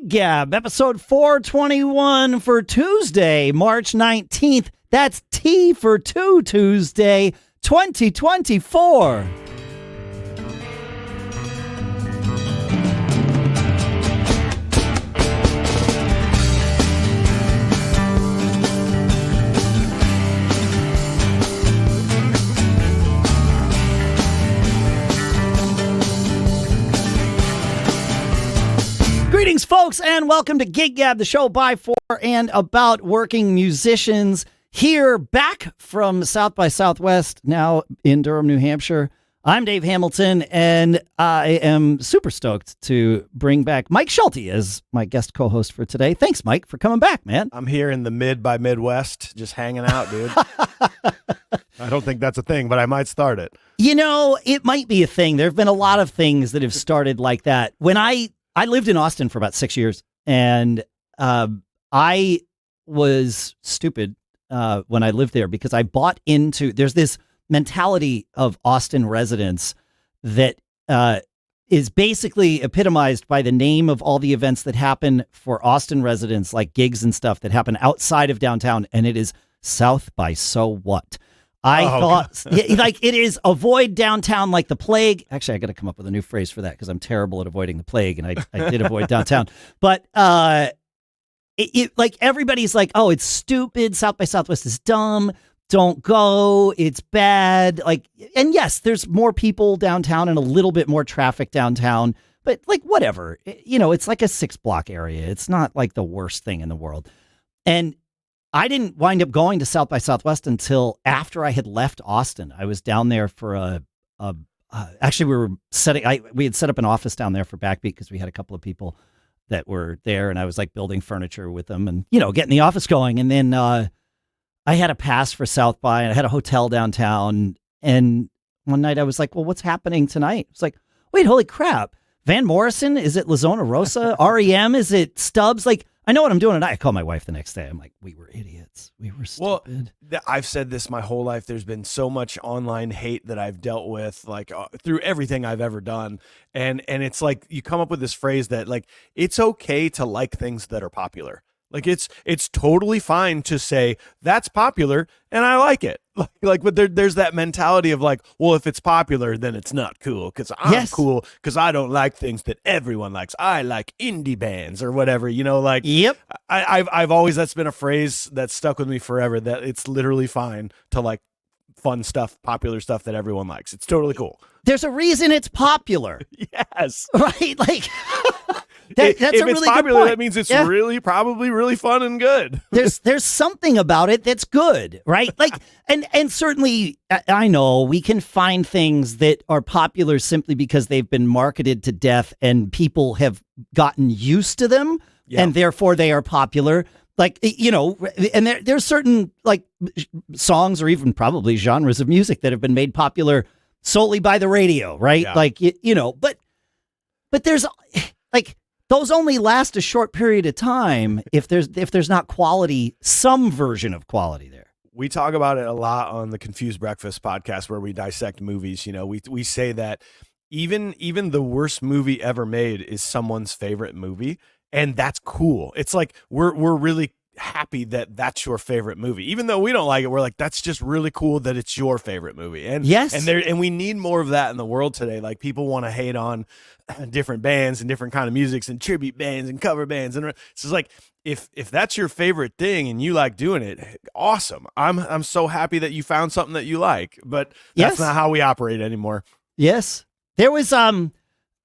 Gig Gab, episode 421 for Tuesday, March 19th. That's T for 2 Tuesday, 2024. Greetings, folks, and welcome to Gig Gab, the show by, for, and about working musicians. Here, back from South by Southwest, now in Durham, New Hampshire. I'm Dave Hamilton, and I am super stoked to bring back Mike Schulte as my guest co-host for today. Thanks, Mike, for coming back, man. I'm here in the mid by Midwest, just hanging out, dude. I don't think that's a thing, but I might start it. You know, it might be a thing. There have been a lot of things that have started like that. When I lived in Austin for about 6 years, and I was stupid when I lived there because I bought into, there's this mentality of Austin residents that is basically epitomized by the name of all the events that happen for Austin residents, like gigs and stuff that happen outside of downtown, and it is South by So What. I thought, like, it is avoid downtown like the plague. Actually, I got to come up with a new phrase for that because I'm terrible at avoiding the plague, and I did avoid downtown. But like everybody's like, oh, it's stupid. South by Southwest is dumb. Don't go. It's bad. Like, and yes, there's more people downtown and a little bit more traffic downtown. But like, whatever. You know, it's like a 6-block area. It's not like the worst thing in the world. And I didn't wind up going to South by Southwest until after I had left Austin. I was down there for actually we had set up an office down there for Backbeat because we had a couple of people that were there, and I was like building furniture with them and, you know, getting the office going. And then I had a pass for South by, and I had a hotel downtown. And one night I was like, well, what's happening tonight? It's like, wait, holy crap. Van Morrison? Is it La Zona Rosa? REM? Is it Stubbs? Like, I know what I'm doing, and I call my wife the next day. I'm like, we were idiots. We were stupid. Well, I've said this my whole life. There's been so much online hate that I've dealt with, like through everything I've ever done. And it's like you come up with this phrase that, like, it's okay to like things that are popular. Like, it's totally fine to say that's popular and I like it. Like, but there's that mentality of like, well, if it's popular, then it's not cool because I'm cool because I don't like things that everyone likes. I like indie bands or whatever, you know, like, yep. I've always, that's been a phrase that's stuck with me forever, that it's literally fine to like fun stuff, popular stuff that everyone likes. It's totally cool. There's a reason it's popular. Yes. Right? Like, that's if a really it's popular, good point. that means it's really probably really fun and good. There's something about it that's good, right? Like, and certainly I know we can find things that are popular simply because they've been marketed to death and people have gotten used to them, and therefore they are popular. Like, you know, and there's certain like songs or even probably genres of music that have been made popular solely by the radio, right? Yeah. Like, you know, but there's like, those only last a short period of time if there's not quality, some version of quality there. We talk about it a lot on the Confused Breakfast podcast where we dissect movies. You know, we say that even the worst movie ever made is someone's favorite movie, and that's cool. It's like we're really happy that that's your favorite movie, even though we don't like it. We're like, that's just really cool that it's your favorite movie. And and we need more of that in the world today. Like, people want to hate on different bands and different kind of musics and tribute bands and cover bands, and it's just like, if that's your favorite thing and you like doing it, awesome. I'm so happy that you found something that you like, but that's not how we operate anymore. Yes, there was I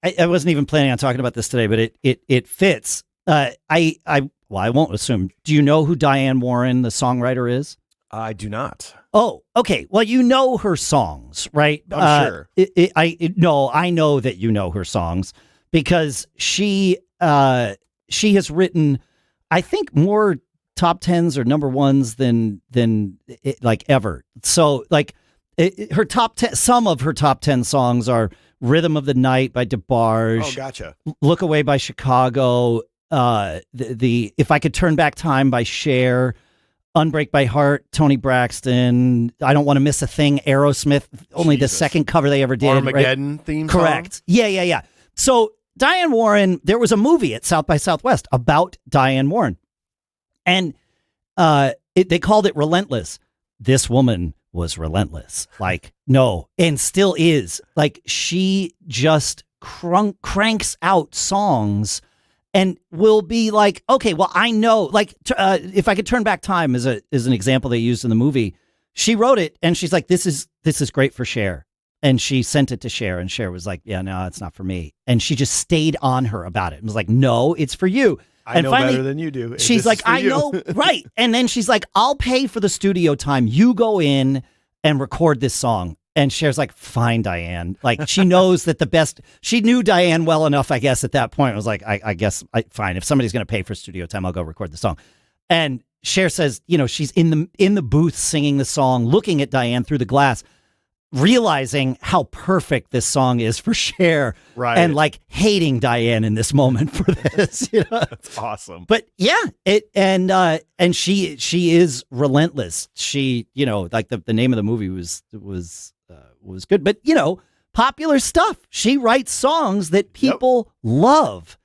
wasn't even planning on talking about this today, but it fits. Well, I won't assume. Do you know who Diane Warren, the songwriter, is? I do not. Oh, okay. Well, you know her songs, right? I'm sure. I know that you know her songs because she has written, I think, more top 10s or number 1s than like ever. So like her top 10, some of her top 10 songs are "Rhythm of the Night" by DeBarge. Oh, gotcha. "Look Away" by Chicago. The "If I Could Turn Back Time" by Cher. "Unbreak by Heart," Tony Braxton. "I Don't Want to Miss a Thing," Aerosmith. Only the second cover they ever did. Armageddon theme song? Correct. Yeah. So Diane Warren, there was a movie at South by Southwest about Diane Warren. And they called it Relentless. This woman was relentless. Like, no, and still is. Like, she just cranks out songs and will be like, okay, well, I know, like, if I could turn back time as an example they used in the movie, she wrote it and she's like, this is great for Cher. And she sent it to Cher and Cher was like, yeah, no, it's not for me. And she just stayed on her about it and was like, no, it's for you. I know finally, better than you do. She's like, I know, right. And then she's like, I'll pay for the studio time. You go in and record this song. And Cher's like, fine, Diane. Like, she knows that she knew Diane well enough, I guess, at that point. I was like, I guess, fine. If somebody's going to pay for studio time, I'll go record the song. And Cher says, she's in the booth singing the song, looking at Diane through the glass, realizing how perfect this song is for Cher, right? And like hating Diane in this moment for this. That's awesome. But yeah, and she is relentless. She, like the name of the movie was good, but popular stuff. She writes songs that people love,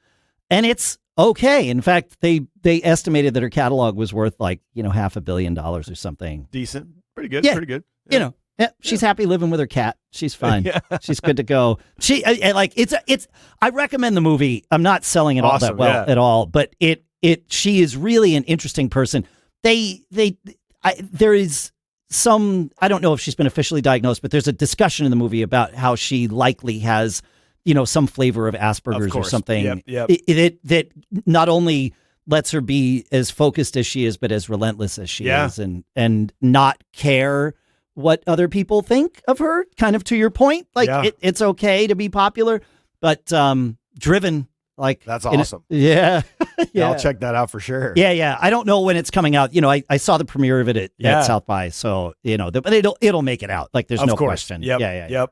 and it's okay. In fact, they estimated that her catalog was worth like $500 million or something. Decent, pretty good, pretty good. Yeah. Yeah, she's happy living with her cat. She's fine. Yeah. She's good to go. I recommend the movie. I'm not selling it all that well at all, but she is really an interesting person. There is some, I don't know if she's been officially diagnosed, but there's a discussion in the movie about how she likely has, some flavor of Asperger's or something. Yep. That not only lets her be as focused as she is, but as relentless as she is, and not care what other people think of her, kind of to your point. Like, it's okay to be popular, but driven. Like, that's awesome. Yeah. I'll check that out for sure. Yeah. I don't know when it's coming out. I saw the premiere of it at South by, so but it'll make it out. Like, there's no question. Yep.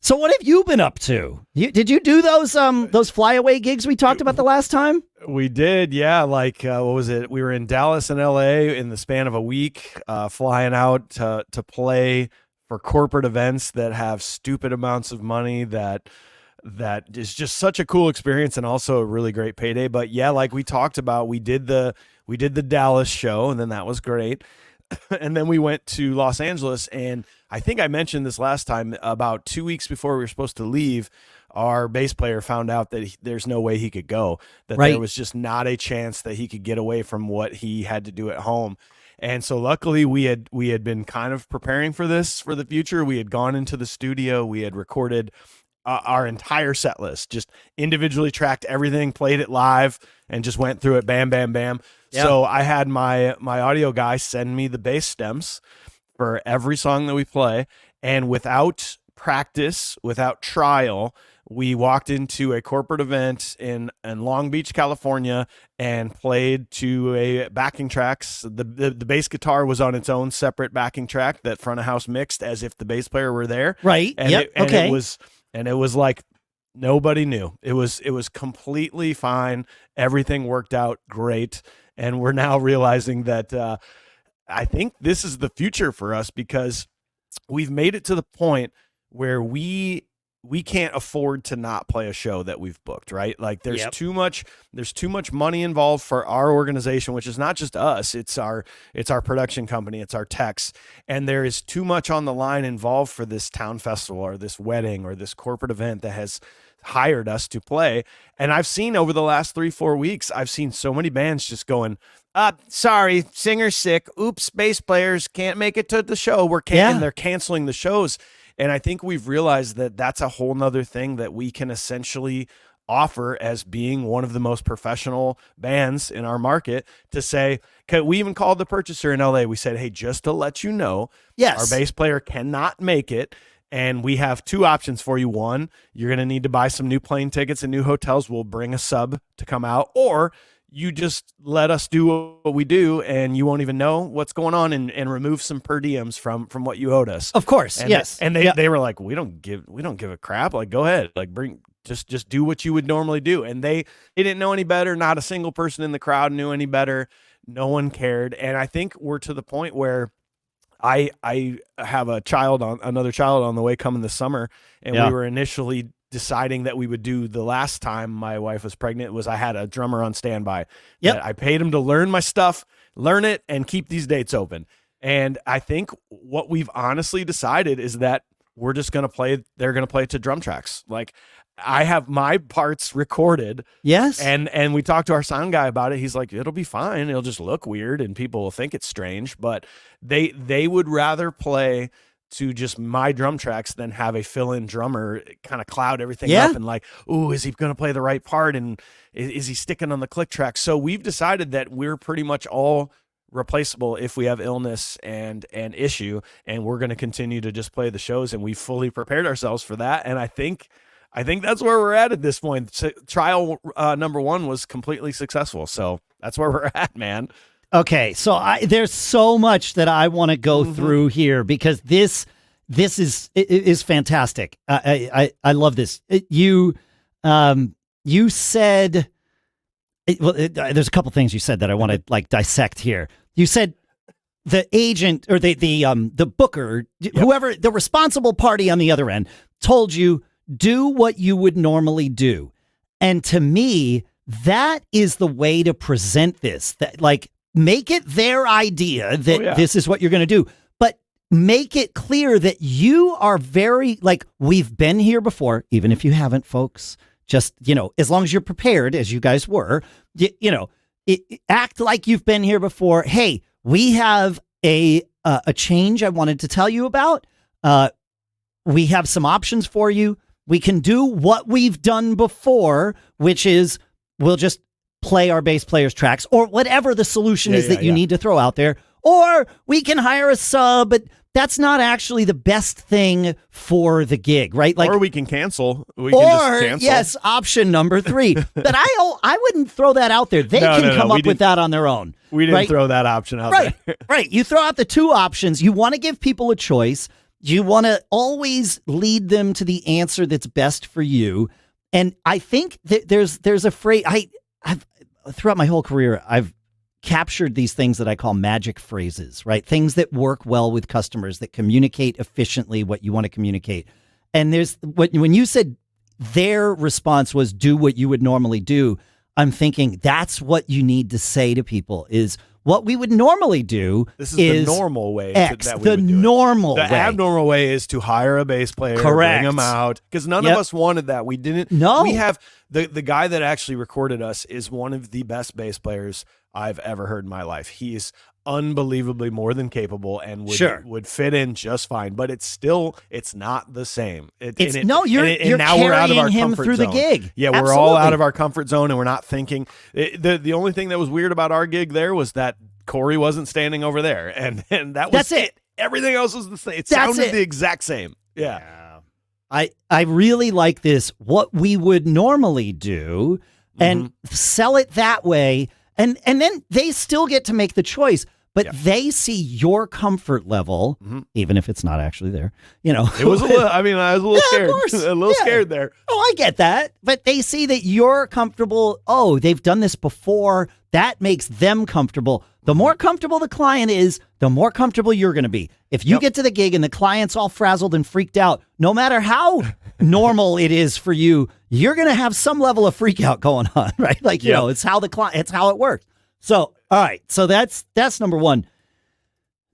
So what have you been up to? Did you do those flyaway gigs we talked about the last time? We did, yeah. Like, what was it? We were in Dallas and LA in the span of a week, flying out to play for corporate events that have stupid amounts of money. That is just such a cool experience and also a really great payday. But yeah, like we talked about, we did the Dallas show, and then that was great. And then we went to Los Angeles, and I think I mentioned this last time, about 2 weeks before we were supposed to leave, our bass player found out that there's no way he could go, that there was just not a chance that he could get away from what he had to do at home. And so luckily we had been kind of preparing for this for the future. We had gone into the studio, we had recorded our entire set list, just individually tracked everything, played it live, and just went through it, bam, bam, bam. Yep. So I had my audio guy send me the bass stems for every song that we play, and without practice, without trial, we walked into a corporate event in Long Beach, California, and played to a backing tracks. The bass guitar was on its own separate backing track that front of house mixed as if the bass player were there. Right. And it was like nobody knew. It was completely fine. Everything worked out great. And we're now realizing that I think this is the future for us, because we've made it to the point where we can't afford to not play a show that we've booked, right? Like, there's too much money involved for our organization, which is not just us, it's our production company, it's our techs, and there is too much on the line involved for this town festival or this wedding or this corporate event that has hired us to play. And I've seen over the last 3-4 weeks, I've seen so many bands just going, sorry, singer's sick, oops, bass players can't make it to the show, and they're canceling the shows. And I think we've realized that that's a whole nother thing that we can essentially offer as being one of the most professional bands in our market, to say, we even called the purchaser in LA. We said, hey, just to let you know, our bass player cannot make it. And we have two options for you. One, you're going to need to buy some new plane tickets and new hotels. We'll bring a sub to come out, or you just let us do what we do and you won't even know what's going on, and remove some per diems from what you owed us. Of course. And yes. They were like, we don't give a crap. Like, go ahead, like just do what you would normally do. And they didn't know any better. Not a single person in the crowd knew any better. No one cared. And I think we're to the point where I have another child on the way coming this summer. And we were initially deciding that we would do the last time my wife was pregnant was I had a drummer on standby. Yep. I paid him to learn my stuff, learn it, and keep these dates open. And I think what we've honestly decided is that we're just going to play, they're going to play to drum tracks. Like, I have my parts recorded. Yes. And we talked to our sound guy about it. He's like, it'll be fine. It'll just look weird and people will think it's strange, but they would rather play to just my drum tracks than have a fill-in drummer kind of cloud everything up and like, ooh, is he going to play the right part? And is he sticking on the click track? So we've decided that we're pretty much all replaceable if we have illness and an issue, and we're going to continue to just play the shows, and we fully prepared ourselves for that. And I think that's where we're at this point. So, trial number 1 was completely successful. So that's where we're at, man. Okay, so there's so much that I want to go through here because this is fantastic. I love this. You said, there's a couple things you said that I want to like dissect here. You said the agent or the booker, whoever the responsible party on the other end, told you do what you would normally do, and to me, that is the way to present this. That like. Make it their idea that this is what you're going to do, but make it clear that you are very, like, we've been here before, even if you haven't, folks. Just, as long as you're prepared, as you guys were, act like you've been here before. Hey, we have a change I wanted to tell you about. We have some options for you. We can do what we've done before, which is we'll just play our bass players tracks or whatever the solution is that you need to throw out there, or we can hire a sub, but that's not actually the best thing for the gig, right? Like, or we can cancel. We can just cancel. Yes, option number 3. But I wouldn't throw that out there. They can come up with that on their own. We didn't throw that option out there. Right. You throw out the 2 options. You want to give people a choice. You want to always lead them to the answer that's best for you. And I think that there's a phrase I've throughout my whole career, I've captured these things that I call magic phrases, right? Things that work well with customers, that communicate efficiently what you want to communicate. And when you said their response was do what you would normally do, I'm thinking that's what you need to say to people is what we would normally do. This is the normal way. The normal way. The abnormal way is to hire a bass player, correct, bring him out, because none of us wanted that. We didn't. No. We have the guy that actually recorded us is one of the best bass players I've ever heard in my life. He is unbelievably more than capable and would fit in just fine, but it's not the same. You're now we're out of our him comfort through zone. The gig. Yeah, Absolutely. we're all out of our comfort zone, and we're not thinking. The only thing that was weird about our gig there was that Corey wasn't standing over there, and that's it. Everything else was the same. It sounded the exact same. Yeah. I really like this, what we would normally do, and sell it that way. And then they still get to make the choice, but they see your comfort level, even if it's not actually there. It was a little, I was a little scared. Of course. A little scared there. Oh, I get that. But they see that you're comfortable. Oh, they've done this before. That makes them comfortable. The more comfortable the client is, the more comfortable you're going to be. If you get to the gig and the client's all frazzled and freaked out, no matter how normal it is for you, you're going to have some level of freak out going on, right? Like, it's how it's how it works. So, all right. So that's number 1.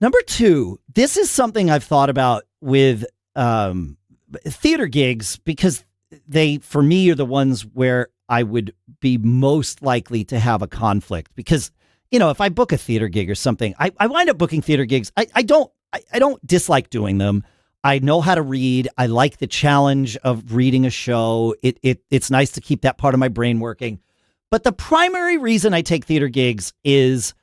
Number 2, this is something I've thought about with theater gigs because they, for me, are the ones where I would be most likely to have a conflict because, if I book a theater gig or something, I wind up booking theater gigs. I don't dislike doing them. I know how to read. I like the challenge of reading a show. It's nice to keep that part of my brain working. But the primary reason I take theater gigs is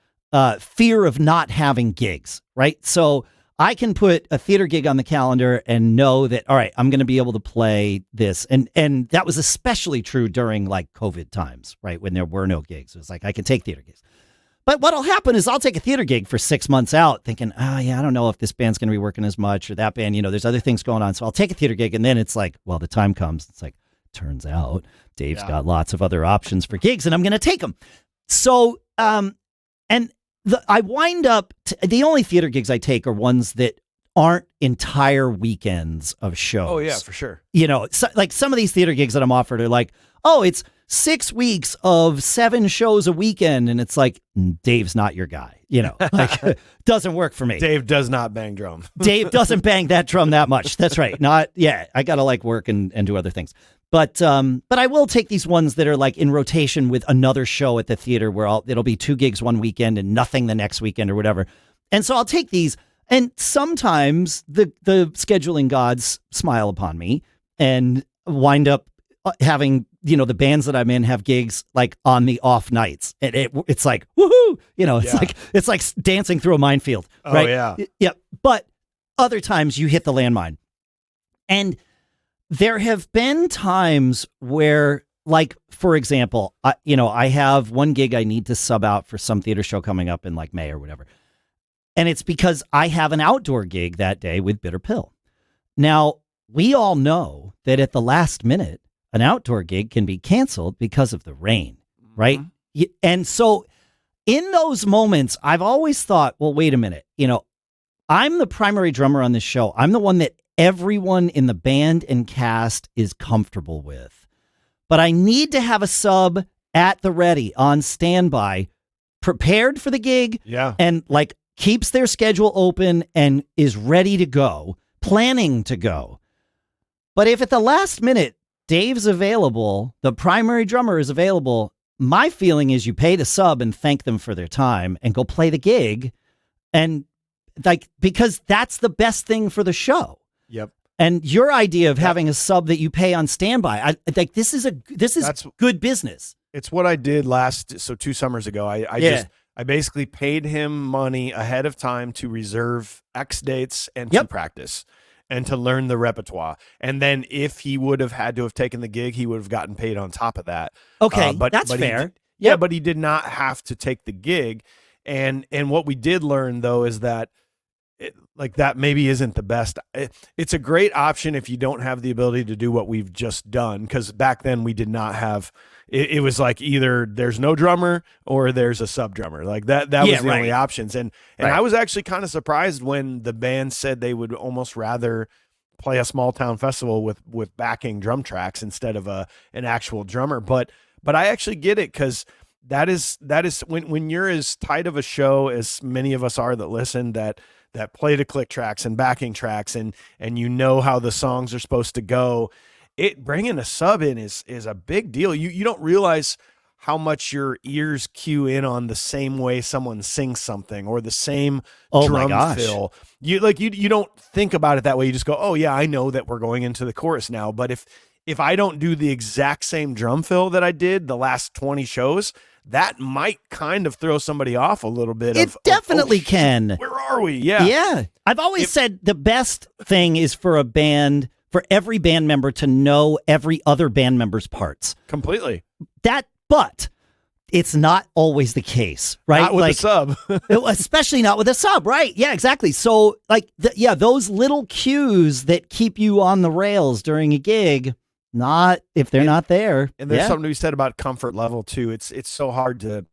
fear of not having gigs, right? So I can put a theater gig on the calendar and know that, all right, I'm going to be able to play this. And that was especially true during like COVID times, right? When there were no gigs. It was like, I can take theater gigs. But what'll happen is I'll take a theater gig for 6 months out thinking, I don't know if this band's going to be working as much or that band, there's other things going on. So I'll take a theater gig and then it's like, well, the time comes. It's like, turns out Dave's got lots of other options for gigs and I'm going to take them. So, I wind up, the only theater gigs I take are ones that aren't entire weekends of shows. Oh yeah, for sure. You know, so, like some of these theater gigs that I'm offered are like, oh, it's 6 weeks of 7 shows a weekend. And it's like, Dave's not your guy, you know, like doesn't work for me. Dave does not bang drum. Dave doesn't bang that drum that much. That's right. I got to like work and do other things. But I will take these ones that are like in rotation with another show at the theater where it'll be 2 gigs one weekend and nothing the next weekend or whatever. And so I'll take these, and sometimes the scheduling gods smile upon me and wind up having, you know, the bands that I'm in have gigs like on the off nights, and it's like, woohoo, you know, it's like dancing through a minefield. Right? Oh yeah. Yeah. But other times you hit the landmine. And there have been times where, like, for example, I have one gig I need to sub out for some theater show coming up in like May or whatever. And it's because I have an outdoor gig that day with Bitter Pill. Now, we all know that at the last minute, an outdoor gig can be canceled because of the rain, right? Mm-hmm. And so in those moments, I've always thought, well, wait a minute, you know, I'm the primary drummer on this show. I'm the one that everyone in the band and cast is comfortable with. But I need to have a sub at the ready, on standby, prepared for the gig, and like keeps their schedule open and is ready to go, planning to go. But if at the last minute Dave's available, the primary drummer is available, my feeling is you pay the sub and thank them for their time and go play the gig, and like, because that's the best thing for the show. Yep. And your idea of having a sub that you pay on standby, I like, this is good business. It's what I did 2 summers ago. I basically paid him money ahead of time to reserve X dates and to practice and to learn the repertoire. And then if he would have had to have taken the gig, he would have gotten paid on top of that. Okay, that's fair. But he did not have to take the gig. And what we did learn, though, is that that maybe isn't the best. It's a great option if you don't have the ability to do what we've just done, because back then we did not have. It was like either there's no drummer or there's a sub drummer. Like that was the only options. And I was actually kind of surprised when the band said they would almost rather play a small town festival with backing drum tracks instead of an actual drummer. But I actually get it, because that is when you're as tight of a show as many of us are that listen, that play to click tracks and backing tracks, and you know how the songs are supposed to go. Bringing a sub in is a big deal. You don't realize how much your ears cue in on the same way someone sings something, or the same drum fill. You don't think about it that way. You just go, oh yeah, I know that we're going into the chorus now. But if I don't do the exact same drum fill that I did the last 20 shows, that might kind of throw somebody off a little bit. It definitely can. Where are we? Yeah. Yeah. I've always said the best thing is for every band member to know every other band member's parts. Completely. But it's not always the case, right? Not with a sub. Especially not with a sub, right? Yeah, exactly. So like, those little cues that keep you on the rails during a gig, not if they're not there. And there's something to be said about comfort level too. It's so hard to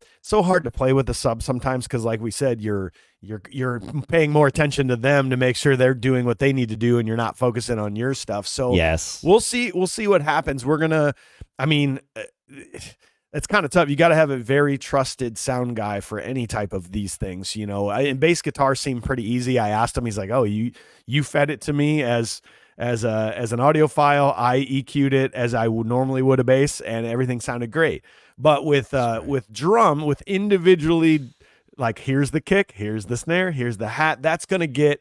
play with the sub sometimes, because like we said, you're paying more attention to them to make sure they're doing what they need to do, and you're not focusing on your stuff. So yes, we'll see what happens. It's kind of tough. You got to have a very trusted sound guy for any type of these things, you know. And bass guitar seemed pretty easy. I asked him, he's like, "Oh, you fed it to me as an audio file. I EQ'd it as I would normally would a bass, and everything sounded great." But with drum, with individually, like, here's the kick, here's the snare, here's the hat, that's gonna get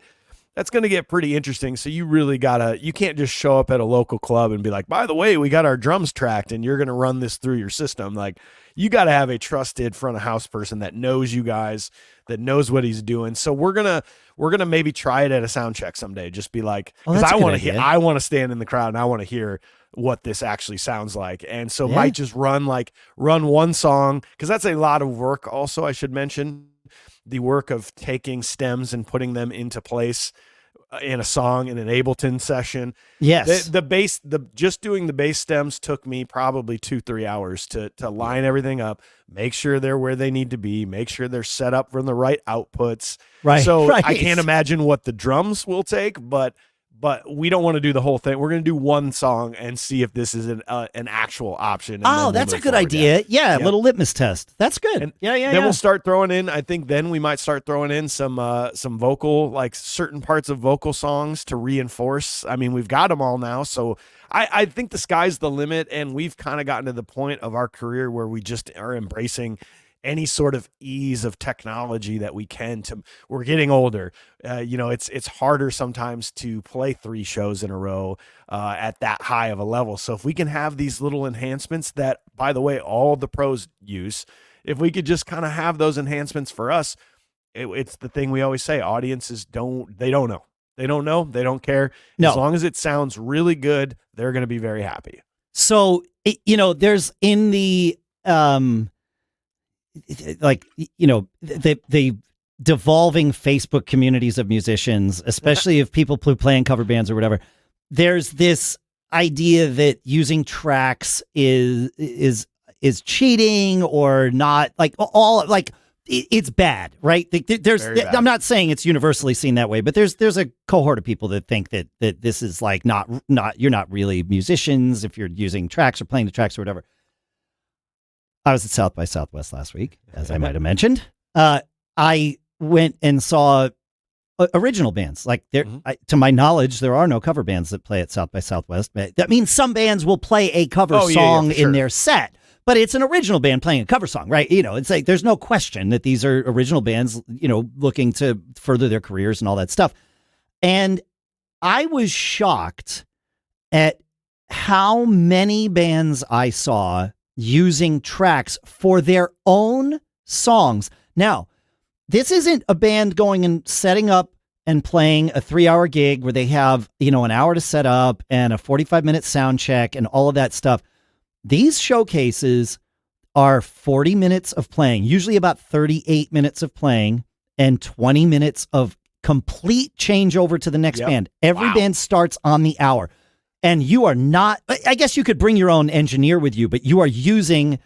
pretty interesting. So you really you can't just show up at a local club and be like, by the way, we got our drums tracked and you're going to run this through your system. Like, you got to have a trusted front of house person that knows you guys, that knows what he's doing. So we're going to maybe try it at a sound check someday. Just be like, because I want to stand in the crowd and I want to hear what this actually sounds like. And so might just run one song, because that's a lot of work. Also, I should mention the work of taking stems and putting them into place in a song in an Ableton session. Yes. The bass, just doing the bass stems took me probably 2-3 hours to line everything up, make sure they're where they need to be, make sure they're set up from the right outputs. Right. So right. I can't imagine what the drums will take, but we don't want to do the whole thing. We're going to do one song and see if this is an actual option. Oh, that's a good idea. Yeah, a little litmus test. That's good. And yeah. Then we'll start throwing in. I think then we might start throwing in some vocal, like certain parts of vocal songs to reinforce. I mean, we've got them all now, so I think the sky's the limit, and we've kind of gotten to the point of our career where we just are embracing any sort of ease of technology that we can. We're getting older. It's harder sometimes to play 3 shows in a row at that high of a level. So if we can have these little enhancements that, by the way, all the pros use, if we could just kind of have those enhancements for us, it's the thing we always say, audiences don't know. They don't know. They don't care. No. As long as it sounds really good, they're going to be very happy. So, there's in the, the devolving Facebook communities of musicians, especially of people who play in cover bands or whatever, there's this idea that using tracks is cheating or not, like all like it's bad, right? There's bad. I'm not saying it's universally seen that way, but there's a cohort of people that think that this is like not you're not really musicians if you're using tracks or playing the tracks or whatever. I was at South by Southwest last week, as I might have mentioned. I went and saw original bands. Like to my knowledge, there are no cover bands that play at South by Southwest. That means some bands will play a cover song in their set, but it's an original band playing a cover song, right? It's like there's no question that these are original bands, looking to further their careers and all that stuff. And I was shocked at how many bands I saw using tracks for their own songs. Now, this isn't a band going and setting up and playing a 3-hour gig where they have, an hour to set up and a 45-minute sound check and all of that stuff. These showcases are 40 minutes of playing, usually about 38 minutes of playing and 20 minutes of complete changeover to the next band. Every band starts on the hour. And you are not, I guess you could bring your own engineer with you, but you are using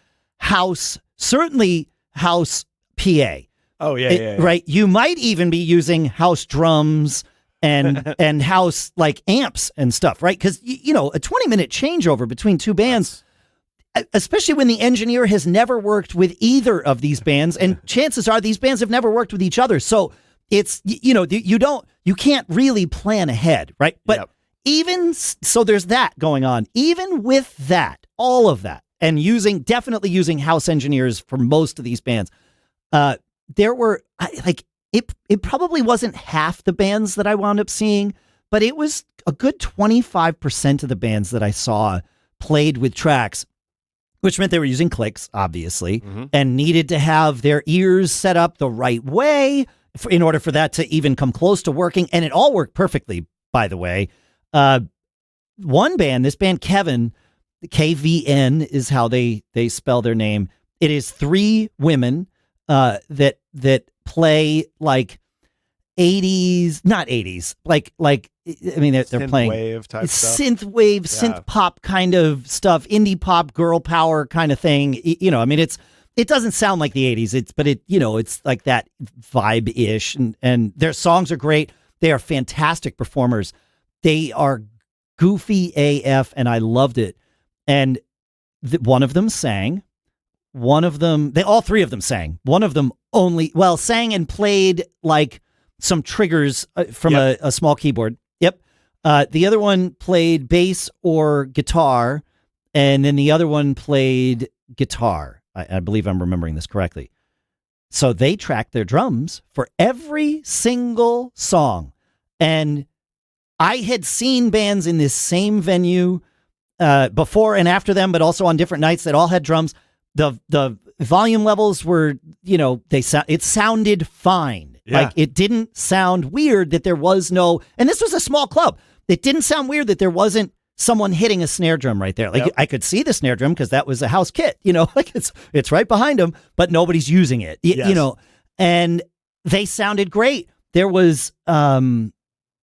certainly house PA. Oh, yeah. Right. You might even be using house drums and house like amps and stuff, right? Because, a 20-minute changeover between two bands, especially when the engineer has never worked with either of these bands, and chances are these bands have never worked with each other. So it's, you can't really plan ahead, right? But even so, there's that going on. Even with that, all of that, and definitely using house engineers for most of these bands, there were it probably wasn't half the bands that I wound up seeing, but it was a good 25% of the bands that I saw played with tracks, which meant they were using clicks, obviously, and needed to have their ears set up the right way in order for that to even come close to working. And it all worked perfectly, by the way. One band, this band Kevin, KVN is how they spell their name. It is 3 women that play like 80s, not 80s, like I mean they're playing wave type stuff. Synth pop kind of stuff, indie pop, girl power kind of thing. I mean it doesn't sound like the 80s. But it's like that vibe-ish, and their songs are great. They are fantastic performers. They are goofy AF, and I loved it. And one of them sang. All 3 of them sang. One of them sang and played like some triggers from a small keyboard. Yep. The other one played bass or guitar, and then the other one played guitar. I believe I'm remembering this correctly. So they tracked their drums for every single song. And I had seen bands in this same venue before and after them, but also on different nights that all had drums. The volume levels were, it sounded fine. Yeah. Like it didn't sound weird that there was no, and this was a small club. It didn't sound weird that there wasn't someone hitting a snare drum right there. Like I could see the snare drum because that was a house kit, like it's right behind them, but nobody's using it, and they sounded great. There was,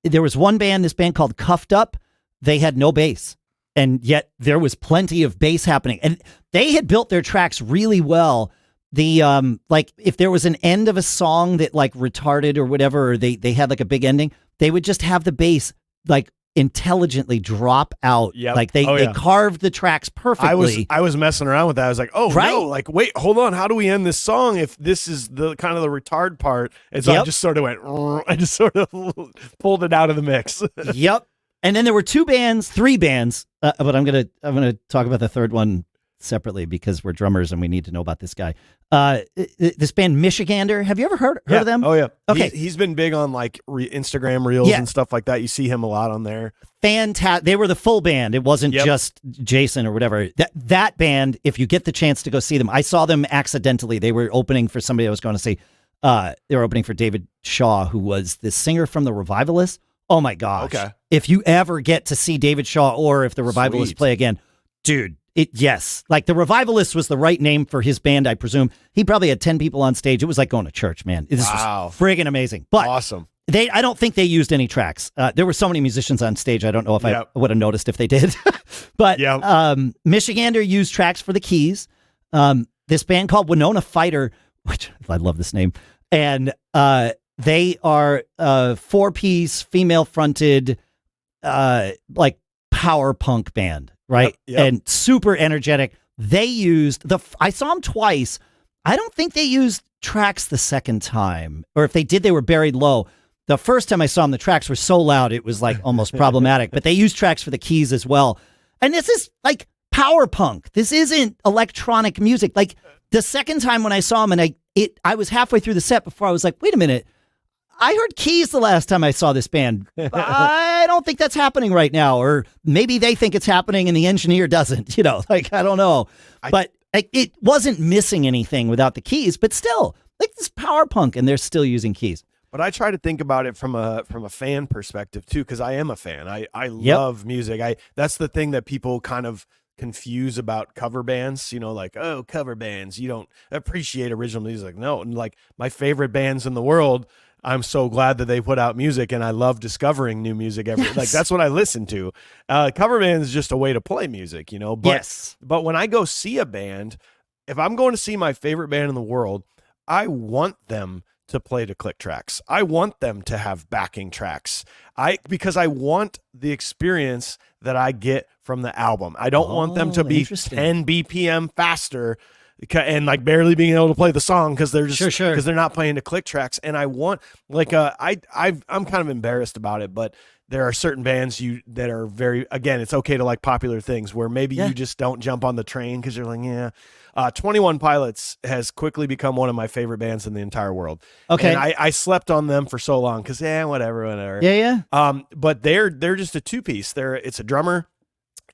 there was one band, this band called Cuffed Up. They had no bass, and yet there was plenty of bass happening. And they had built their tracks really well. The like if there was an end of a song that like retarded or whatever, or they had like a big ending, they would just have the bass like intelligently drop out. Yep. Like they carved the tracks perfectly. I was messing around with that. I was like, oh no, like wait, hold on, how do we end this song if this is the kind of the retard part? And so I just sort of went, I just sort of pulled it out of the mix. Yep. And then there were three bands, but I'm gonna talk about the third one separately because we're drummers and we need to know about this guy. This band Michigander. Have you ever heard of them? Oh yeah. Okay. He's been big on like Instagram reels and stuff like that. You see him a lot on there. Fantastic. They were the full band. It wasn't just Jason or whatever. That band, if you get the chance to go see them, I saw them accidentally. They were opening for somebody I was going to see. They were opening for David Shaw, who was the singer from the Revivalists. Oh my gosh. Okay. If you ever get to see David Shaw or if the Revivalists play again, dude, like the Revivalist was the right name for his band, I presume. He probably had 10 people on stage. It was like going to church, man. This was friggin' amazing. But awesome. I don't think they used any tracks. There were so many musicians on stage. I don't know if I would have noticed if they did. But Michigander used tracks for the keys. This band called Winona Fighter, which I love this name. And they are a 4-piece, female-fronted, like power punk band. Right. Yep. And super energetic. They used I saw them twice. I don't think they used tracks the second time, or if they did, they were buried low. The first time I saw them, the tracks were so loud, it was like almost problematic, but they used tracks for the keys as well. And this is like power punk. This isn't electronic music. Like the second time when I saw them and I was halfway through the set before I was like, wait a minute. I heard keys the last time I saw this band. I don't think that's happening right now. Or maybe they think it's happening and the engineer doesn't, like, I don't know. But it wasn't missing anything without the keys, but still, like this power punk and they're still using keys. But I try to think about it from a fan perspective too, because I am a fan. I love music. That's the thing that people kind of confuse about cover bands, like, oh, cover bands, you don't appreciate original music. No, and like my favorite bands in the world, I'm so glad that they put out music, and I love discovering new music like that's what I listen to. Cover band is just a way to play music, But when I go see a band, if I'm going to see my favorite band in the world, I want them to play to click tracks. I want them to have backing tracks. Because I want the experience that I get from the album. I don't want them to be 10 BPM faster and like barely being able to play the song because they're just because they're not playing to click tracks. And I want like I'm kind of embarrassed about it, but there are certain bands that are very, again, it's okay to like popular things where maybe you just don't jump on the train because you're like, 21 Pilots has quickly become one of my favorite bands in the entire world. Okay. And I slept on them for so long because whatever. Yeah. But they're just a 2-piece. It's a drummer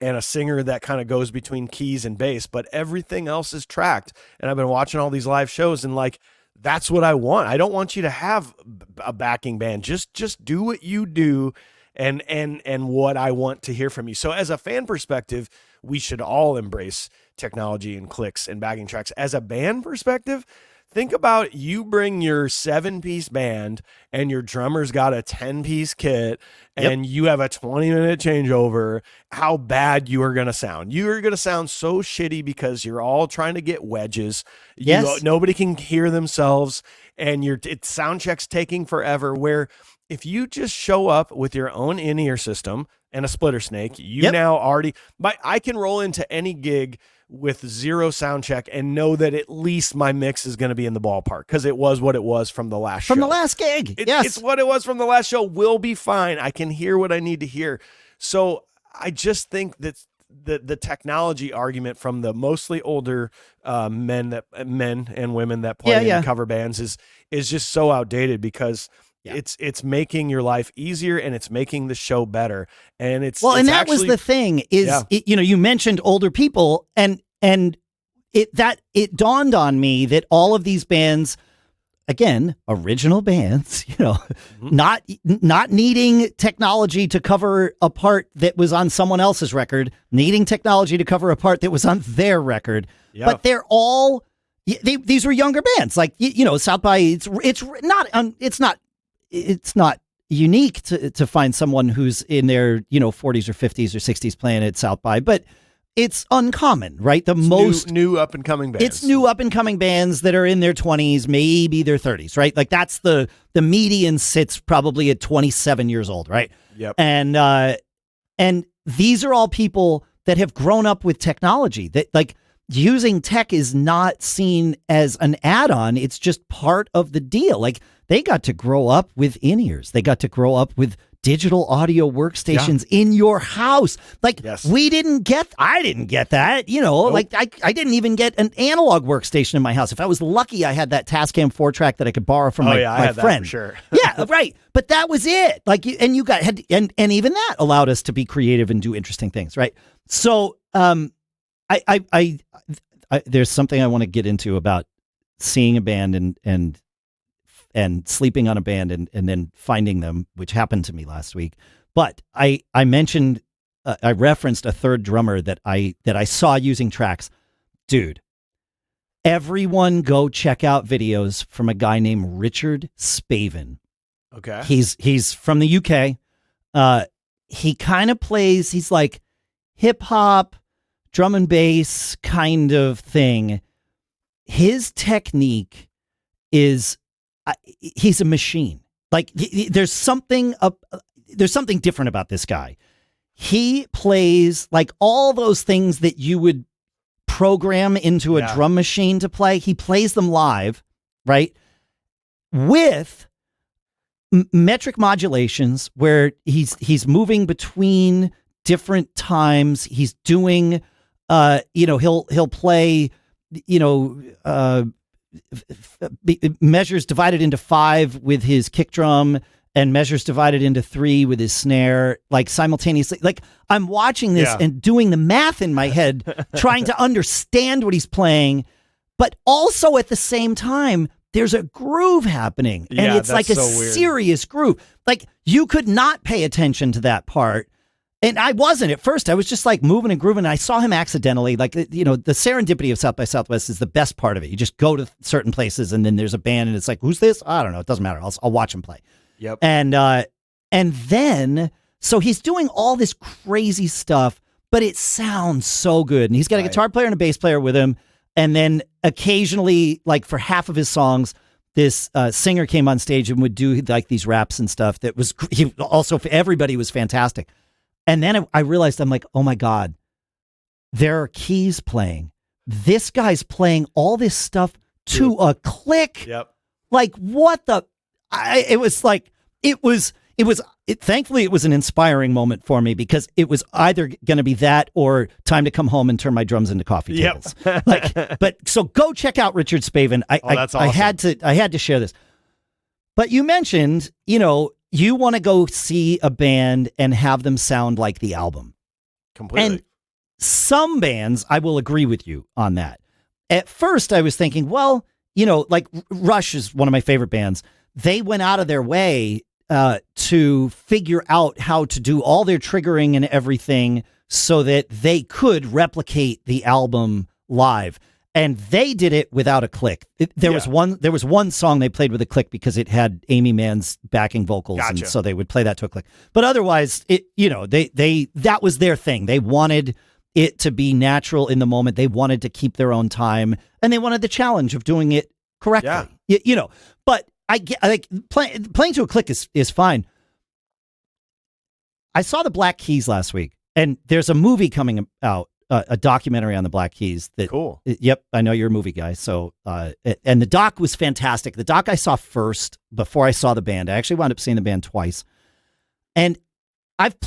and a singer that kind of goes between keys and bass, but everything else is tracked. And I've been watching all these live shows and like, that's what I want. I don't want you to have a backing band. Just do what you do and what I want to hear from you. So as a fan perspective, we should all embrace technology and clicks and backing tracks. As a band perspective, think about you bring your 7-piece band and your drummer's got a 10-piece kit and you have a 20-minute changeover, how bad you are going to sound. You are going to sound so shitty because you're all trying to get wedges. Nobody can hear themselves and it's sound checks taking forever, where if you just show up with your own in-ear system and a splitter snake, now already, I can roll into any gig with 0 sound check and know that at least my mix is going to be in the ballpark because it was what it was from the last show. From the last gig. It's what it was from the last show. Will be fine. I can hear what I need to hear. So I just think that the technology argument from the mostly older men and women that play in cover bands is just so outdated because it's making your life easier and it's making the show better. And that was the thing is, you mentioned older people and it dawned on me that all of these bands, again, original bands, not needing technology to cover a part that was on someone else's record, needing technology to cover a part that was on their record, but they're all, these were younger bands. Like, South by, it's not unique to find someone who's in their 40s or 50s or 60s playing at South by, but it's uncommon, right? New up and coming bands. It's new up and coming bands that are in their 20s, maybe their 30s, right? Like that's the median sits probably at 27 years old, right? Yep. And these are all people that have grown up with technology, that like using tech is not seen as an add-on. It's just part of the deal. Like they got to grow up with in-ears. They got to grow up with digital audio workstations in your house. Like I didn't get that, Nope. like I didn't even get an analog workstation in my house. If I was lucky, I had that Tascam 4-track that I could borrow from my I had friend. that for sure. Yeah, right. But that was it. Like and even that allowed us to be creative and do interesting things, right? So, I there's something I want to get into about seeing a band and sleeping on a band and then finding them, which happened to me last week. But I mentioned, I referenced a third drummer that I saw using tracks. Dude, everyone go check out videos from a guy named Richard Spaven. Okay. He's from the UK. He kind of plays, he's like hip hop, drum and bass kind of thing. His technique is, he's a machine. Like there's something different about this guy. He plays like all those things that you would program into a drum machine to play. He plays them live, right? With metric modulations where he's moving between different times. He's doing, he'll play, measures divided into 5 with his kick drum and measures divided into 3 with his snare, like simultaneously. Like I'm watching this and doing the math in my head, trying to understand what he's playing, but also at the same time, there's a groove happening, and it's like a serious groove. Like you could not pay attention to that part. And I wasn't at first. I was just like moving and grooving. And I saw him accidentally. Like, the serendipity of South by Southwest is the best part of it. You just go to certain places and then there's a band and it's like, who's this? I don't know. It doesn't matter. I'll watch him play. Yep. And then, so he's doing all this crazy stuff, but it sounds so good. And he's got a guitar player and a bass player with him. And then occasionally, like for half of his songs, this singer came on stage and would do like these raps and stuff that was also for everybody was fantastic. And then I realized, I'm like, oh my God, there are keys playing. This guy's playing all this stuff to a click. Yep. Like what the, thankfully it was an inspiring moment for me because it was either going to be that or time to come home and turn my drums into coffee tables. But so go check out Richard Spaven. That's awesome. I had to share this. But you mentioned, you want to go see a band and have them sound like the album. Completely. And some bands, I will agree with you on that. At first, I was thinking, well, like Rush is one of my favorite bands. They went out of their way to figure out how to do all their triggering and everything so that they could replicate the album live. And they did it without a click. There was one song they played with a click because it had Amy Mann's backing vocals, Gotcha. and so they would play that to a click. But otherwise, that was their thing. They wanted it to be natural in the moment. They wanted to keep their own time, and they wanted the challenge of doing it correctly. Yeah. But I get like playing to a click is fine. I saw the Black Keys last week, and there's a movie coming out. A documentary on the Black Keys. Cool. Yep, I know you're a movie guy. So, and the doc was fantastic. The doc I saw first before I saw the band. I actually wound up seeing the band twice. And I've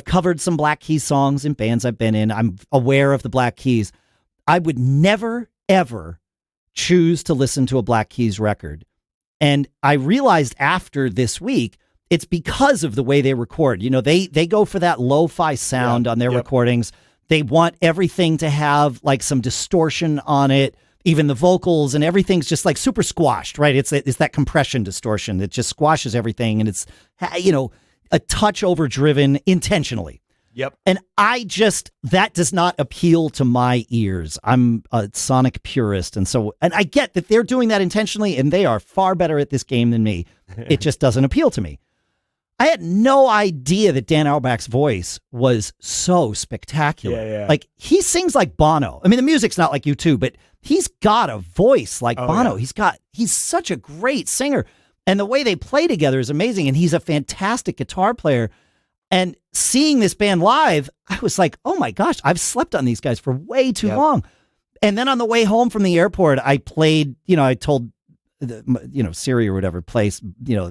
covered some Black Keys songs in bands I've been in. I'm aware of the Black Keys. I would never, ever choose to listen to a Black Keys record. And I realized after this week, it's because of the way they record. They go for that lo-fi sound on their recordings. They want everything to have like some distortion on it, even the vocals, and everything's just like super squashed, right? It's that compression distortion that just squashes everything, and it's a touch overdriven intentionally. Yep. And that does not appeal to my ears. I'm a sonic purist, and I get that they're doing that intentionally, and they are far better at this game than me. It just doesn't appeal to me. I had no idea that Dan Auerbach's voice was so spectacular. Yeah. Like, he sings like Bono. I mean, the music's not like U2, but he's got a voice like Bono. Yeah. He's such a great singer. And the way they play together is amazing. And he's a fantastic guitar player. And seeing this band live, I was like, oh my gosh, I've slept on these guys for way too long. And then on the way home from the airport, I played, I told, Siri or whatever, play,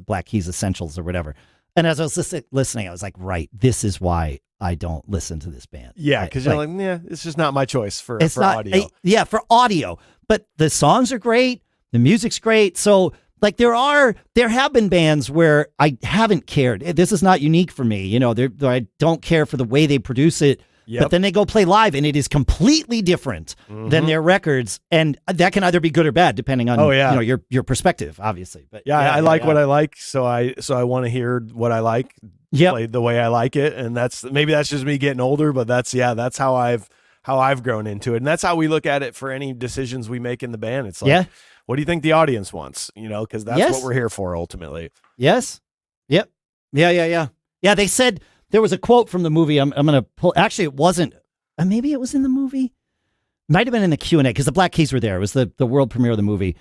Black Keys Essentials or whatever. And as I was listening, I was like, right, this is why I don't listen to this band. Yeah, because you're like, yeah, it's just not my choice for audio. For audio. But the songs are great. The music's great. So, like, there have been bands where I haven't cared. This is not unique for me. I don't care for the way they produce it. Yep. But then they go play live, and it is completely different than their records, and that can either be good or bad depending on your perspective, obviously. But I like what I like, so I want to hear what I like played the way I like it, and that's just me getting older, but that's how I've grown into it, and that's how we look at it for any decisions we make in the band. It's like, what do you think the audience wants? Because that's what we're here for ultimately. Yes. Yep. Yeah. They said. There was a quote from the movie. I'm going to pull. Actually, it wasn't. Maybe it was in the movie. Might have been in the Q&A because the Black Keys were there. It was the world premiere of the movie.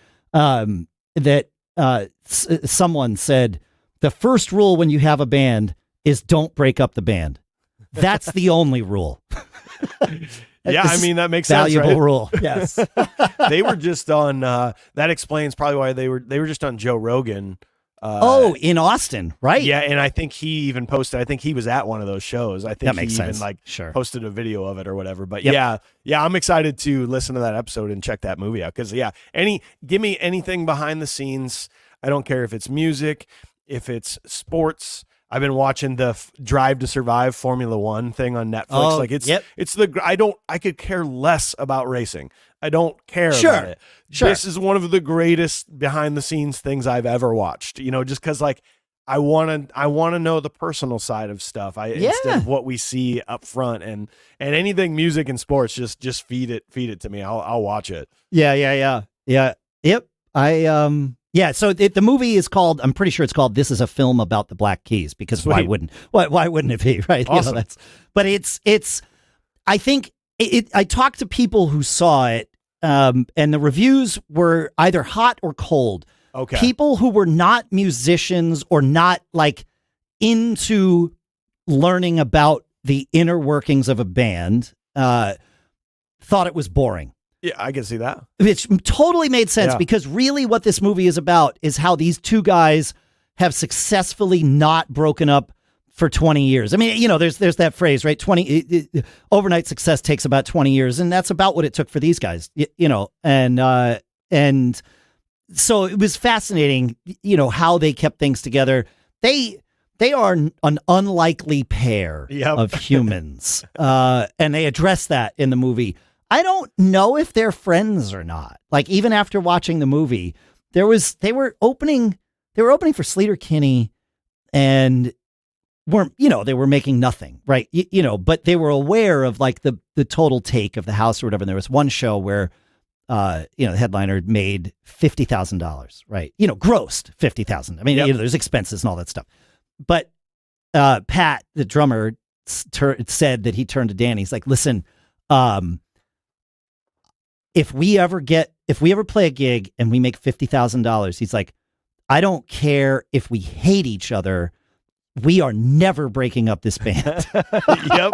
Someone said the first rule when you have a band is don't break up the band. That's the only rule. Yeah, I mean, that makes valuable sense, right? rule. Yes. They were just on. That explains probably why they were just on Joe Rogan. In Austin, right? Yeah, and I think he even posted. I think he was at one of those shows. I think that makes sense. Even posted a video of it or whatever. But yeah, I'm excited to listen to that episode and check that movie out because give me anything behind the scenes. I don't care if it's music, if it's sports. I've been watching the Drive to Survive Formula One thing on Netflix. I could care less about racing. I don't care about it. Sure. This is one of the greatest behind the scenes things I've ever watched. Just because I want to know the personal side of stuff. Instead of what we see up front and anything music and sports, just feed it to me. I'll watch it. Yeah. Yep. So the movie is called, I'm pretty sure it's called This Is a Film About the Black Keys, because Sweet. why wouldn't it be, right? Awesome. But I think I talked to people who saw it, and the reviews were either hot or cold. Okay. People who were not musicians or not into learning about the inner workings of a band, thought it was boring. Yeah, I can see that. Which totally made sense because really what this movie is about is how these two guys have successfully not broken up for 20 years. I mean, there's that phrase, right? Overnight success takes about 20 years. And that's about what it took for these guys, and so it was fascinating, how they kept things together. They are an unlikely pair of humans. And they address that in the movie. I don't know if they're friends or not. Like, even after watching the movie, they were opening for Sleater Kinney and they were making nothing, right? But they were aware of the total take of the house or whatever. And there was one show where, the headliner made $50,000, right? Grossed $50,000. I mean, there's expenses and all that stuff. But Pat, the drummer, said that he turned to Danny. He's like, listen, if we ever play a gig and we make $50,000, he's like, I don't care if we hate each other. We are never breaking up this band. Yep.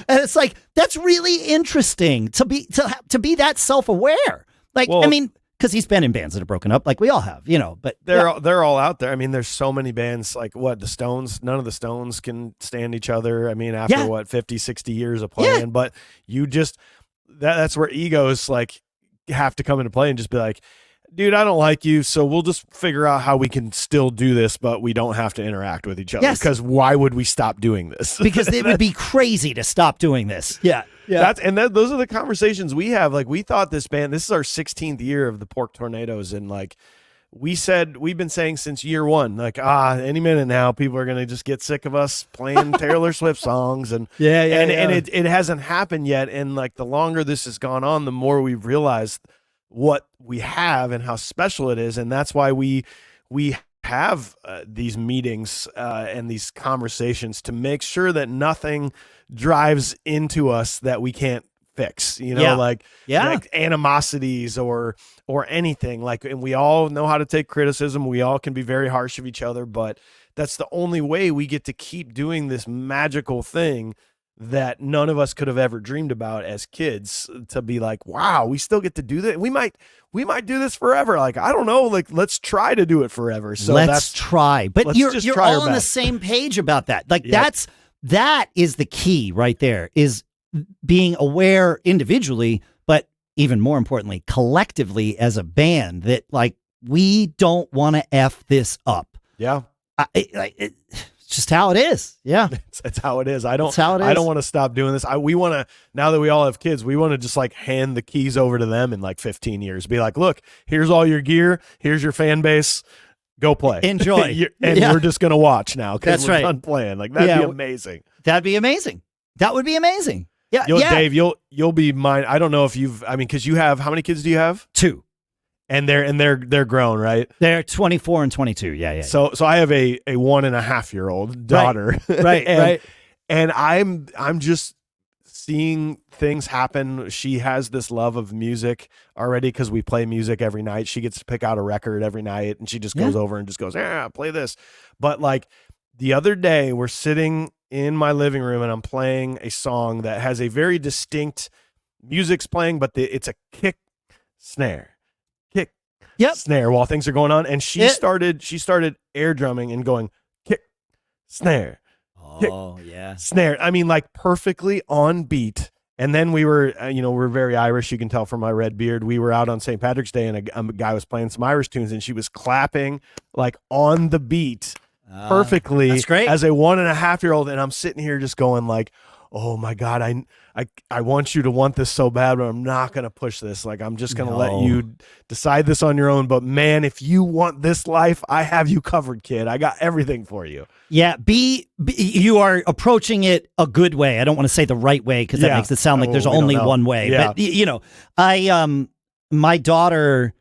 And it's like, that's really interesting to be that self-aware. Because he's been in bands that have broken up, like we all have, but they're all out there. I mean, there's so many bands like the Stones, none of the Stones can stand each other. I mean, after 50, 60 years of playing, but you just, that's where egos have to come into play and just be like, dude, I don't like you, so we'll just figure out how we can still do this, but we don't have to interact with each other. Yes. Because why would we stop doing this? Because it would be crazy to stop doing this. Yeah. Those are the conversations we have. We thought this is our 16th year of the Pork Tornadoes, and we've been saying since year one, any minute now, people are gonna just get sick of us playing Taylor Swift songs, and it hasn't happened yet. And the longer this has gone on, the more we've realized what we have and how special it is, and that's why we have these meetings and these conversations to make sure that nothing drives into us that we can't fix, like animosities or anything, like, and we all know how to take criticism. We all can be very harsh of each other, but that's the only way we get to keep doing this magical thing that none of us could have ever dreamed about as kids, to be like, wow, we still get to do that. We might do this forever. Like, I don't know, like, let's try to do it forever. So let's try. But you're all on the same page about that. Like, that is the key right there, is being aware individually, but even more importantly, collectively as a band, that like, we don't want to F this up. Yeah. It's just how it is. Yeah. It's how it is. I don't want to stop doing this. We want to, now that we all have kids, we want to just like hand the keys over to them in like 15 years. Be like, look, here's all your gear. Here's your fan base. Go play. Enjoy. We're just going to watch now. That's we're right. done playing. Like, that'd be amazing. That'd be amazing. That would be amazing. Yeah. Dave, you'll be mine. I don't know if because you have, how many kids do you have? 2. And they're grown, right? They're 24 and 22. Yeah. So I have a 1.5-year-old daughter. Right. And I'm just seeing things happen. She has this love of music already because we play music every night. She gets to pick out a record every night, and she just goes over and just goes, play this. But like the other day, we're sitting in my living room and I'm playing a song that has a very distinct music's playing, but it's a kick snare. Snare while things are going on, and she started air drumming and going kick snare, snare. I mean, like, perfectly on beat. And then we were we're very Irish, you can tell from my red beard. We were out on St. Patrick's Day, and a guy was playing some Irish tunes, and she was clapping like on the beat perfectly. That's great. As a 1.5-year-old, and I'm sitting here just going like, oh my God, I want you to want this so bad, but I'm not going to push this. Like, I'm just going to let you decide this on your own. But man, if you want this life, I have you covered, kid. I got everything for you. Yeah. You are approaching it a good way. I don't want to say the right way, because that makes it sound like there's only one way. Yeah. But my daughter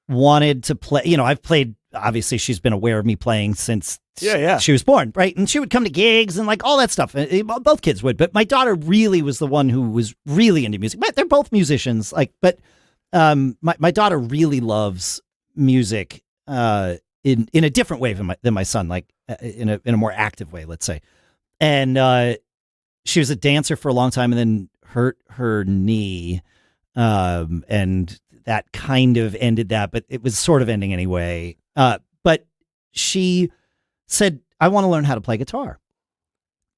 wanted to play, I've played, obviously she's been aware of me playing since she was born, right? And she would come to gigs and like all that stuff. Both kids would, but my daughter really was the one who was really into music. But they're both musicians, but my daughter really loves music in a different way than my son, like in a more active way, let's say. And she was a dancer for a long time, and then hurt her knee, and that kind of ended that, but it was sort of ending anyway. But she said, I want to learn how to play guitar.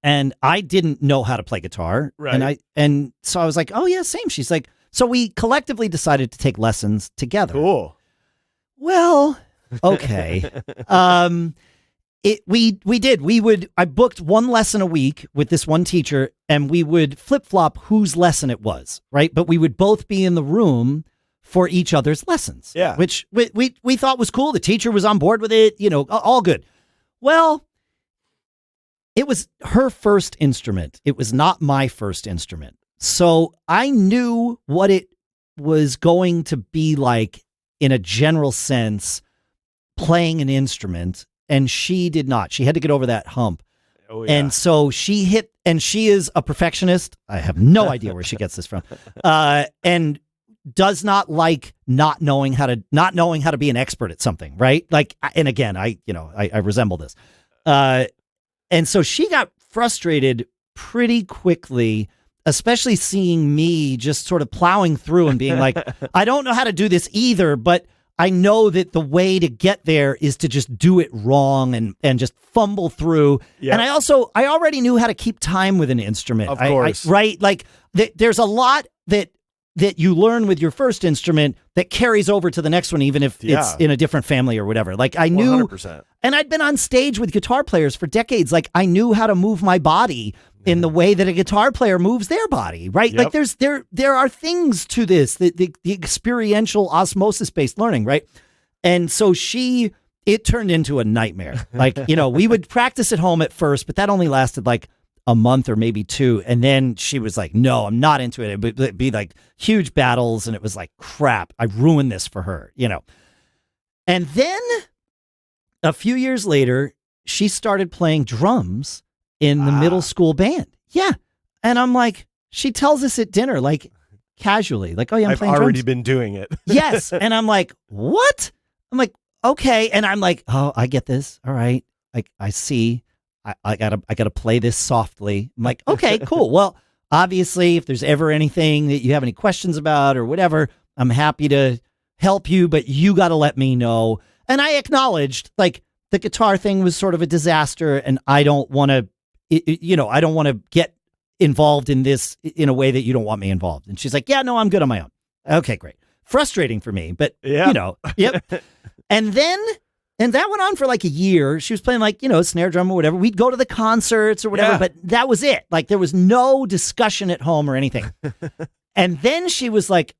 And I didn't know how to play guitar. Right. And so I was like, oh yeah, same. She's like, so we collectively decided to take lessons together. Cool. Well, okay. We did. I booked one lesson a week with this one teacher, and we would flip-flop whose lesson it was, right? But we would both be in the room for each other's lessons. Yeah. Which we thought was cool. The teacher was on board with it, all good. Well, it was her first instrument. It was not my first instrument. So I knew what it was going to be like in a general sense playing an instrument, and she did not. She had to get over that hump. Oh, yeah. And so she is a perfectionist. I have no idea where she gets this from. And does not like not knowing how to be an expert at something, right? Like, and again, I resemble this. And so she got frustrated pretty quickly, especially seeing me just sort of plowing through and being like, I don't know how to do this either, but I know that the way to get there is to just do it wrong and just fumble through. Yep. And I already knew how to keep time with an instrument. Of course. Right? Like there's a lot that you learn with your first instrument that carries over to the next one, even if it's in a different family or whatever. Like I knew, 100%. And I'd been on stage with guitar players for decades. Like I knew how to move my body in the way that a guitar player moves their body, right? Yep. Like there are things to this, the experiential osmosis-based learning, right? And so it turned into a nightmare. Like, we would practice at home at first, but that only lasted like a month or maybe 2. And then she was like, no, I'm not into it. It'd be like huge battles. And it was like, crap, I ruined this for her, And then a few years later, she started playing drums in the middle school band. Yeah. And I'm like, she tells us at dinner, like casually, like, oh yeah, I'm playing drums. I've already been doing it. Yes. And I'm like, what? I'm like, okay. And I'm like, oh, I get this. All right. Like, I see. I gotta play this softly. I'm like, okay, cool. Well, obviously, if there's ever anything that you have any questions about or whatever, I'm happy to help you, but you got to let me know. And I acknowledged, like, the guitar thing was sort of a disaster, and I don't want to, I don't want to get involved in this in a way that you don't want me involved. And she's like, yeah, no, I'm good on my own. Okay, great. Frustrating for me, but, yep. And that went on for like a year. She was playing like, snare drum or whatever. We'd go to the concerts or whatever, but that was it. Like there was no discussion at home or anything. And then she was like,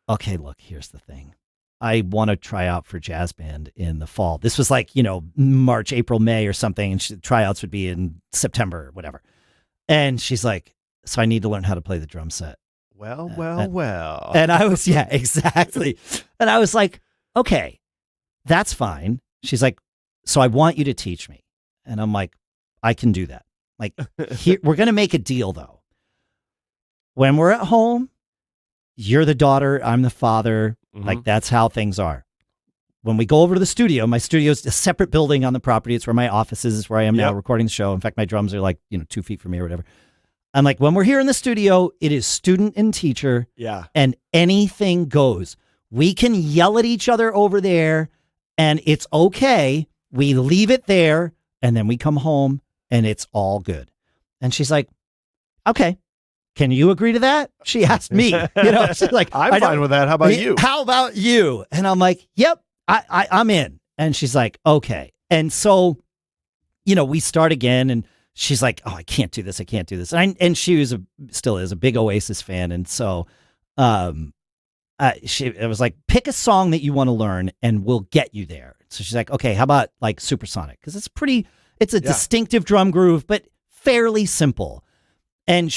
okay, look, here's the thing. I want to try out for jazz band in the fall. This was like, March, April, May or something. And tryouts would be in September or whatever. And she's like, so I need to learn how to play the drum set. Well. And I was, yeah, exactly. And I was like, okay, that's fine. She's like, so I want you to teach me. And I'm like, I can do that. Like, we're going to make a deal, though. When we're at home, you're the daughter, I'm the father. Mm-hmm. Like, that's how things are. When we go over to the studio, my studio's a separate building on the property. It's where my office is. It's where I am now recording the show. In fact, my drums are like, 2 feet from me or whatever. I'm like, when we're here in the studio, it is student and teacher. Yeah. And anything goes. We can yell at each other over there. And it's okay. We leave it there, and then we come home, and it's all good. And she's like, okay, can you agree to that? She asked me. She's like, I'm fine with that. How about you? How about you? And I'm like, yep, I'm in. And she's like, okay. And so, we start again, and she's like, oh, I can't do this. I can't do this. And she still is a big Oasis fan. And so, it was like, pick a song that you want to learn and we'll get you there. So she's like, okay, how about like Supersonic? Because it's a distinctive drum groove, but fairly simple. And